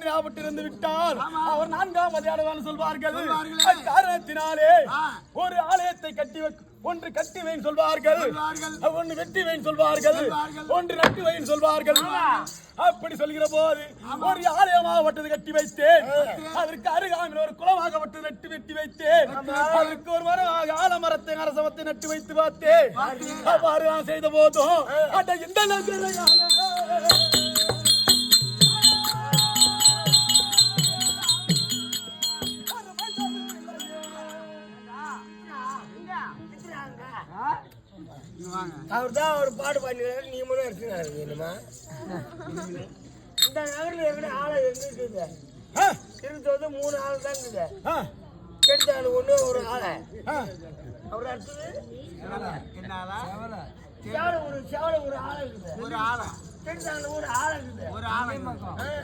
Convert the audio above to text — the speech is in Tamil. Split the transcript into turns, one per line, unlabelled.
காரணத்தினால் ஆபத்திருந்து விட்டார். அவர் 4ஆம் அதிகாரம் சொல்வார்கள். காரணத்தினாலே ஒரு ஆலயத்தை ஒன்று கட்டி வைன்னு சொல்வார்கள், ஒன்று வெட்டி வைன்னு சொல்வார்கள், ஒன்று நட்டு வைன்னு சொல்வார்கள். அப்படி சொல்கிற போது ஒரு ஆலயமாகப்பட்டது கட்டி வைத்தேன். அதற்கு அருகாமையில் ஒரு குளமாகப்பட்டது நட்டு வெட்டி வைத்தேன். அதற்கு ஒரு மரமாக ஆலமரத்தை அரசமத்தை நட்டு வைத்து பார்த்தேன். அவ்வாறு நான் செய்த போதும் இந்த
அவர்தான் ஒரு பாடு பண்ணிக்கிறாரு, நீ மட்டும் எடுத்துனாரு. என்னமா இந்த நகரில் எப்படி ஆளை இருந்துட்டு இருக்கிறது 3 ஆள் தான் இருக்குது. கெடுத்தாள் ஒண்ணு ஒரு ஆளை அவர் அடுத்தது சேவலை ஒரு ஆளை இருக்குது. ஒரு ஆளை கெடுத்தாள் ஒரு ஆளை இருக்குது. ஒரு ஆளை